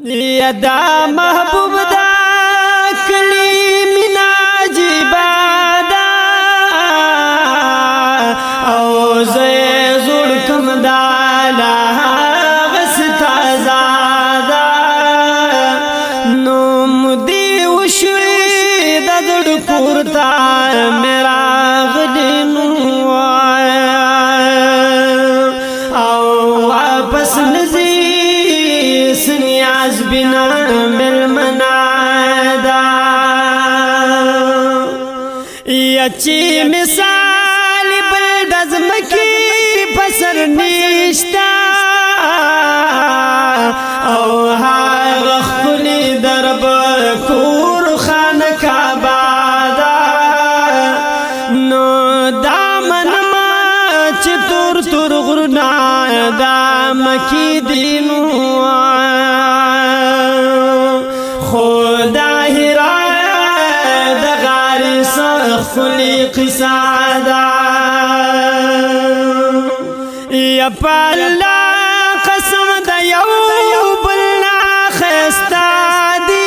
یدا محبوب دا کلی مینا جیبا دا او زی زوڑ کم دا لاغستا زادا نوم دی وشوی دا زوڑ کورتا میرا غدینو او واپس نزی سنیاز بنا ملمنا دا یچی مثال بلدزم کی پسر نیشتا او هاغ خلی درب کور خان کعبادا نو دامن ما چطور تور غرنا دامکی دینو خدا هرایت غاری سخلی قصادا یا پالا قسم دا یو بلنا خستا دی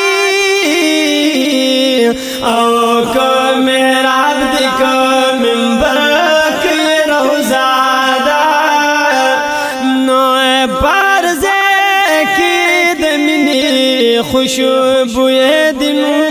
او کو محراب دی کو منبر کی روزادا نو پارزے کی دمنی خوشبوئے دنو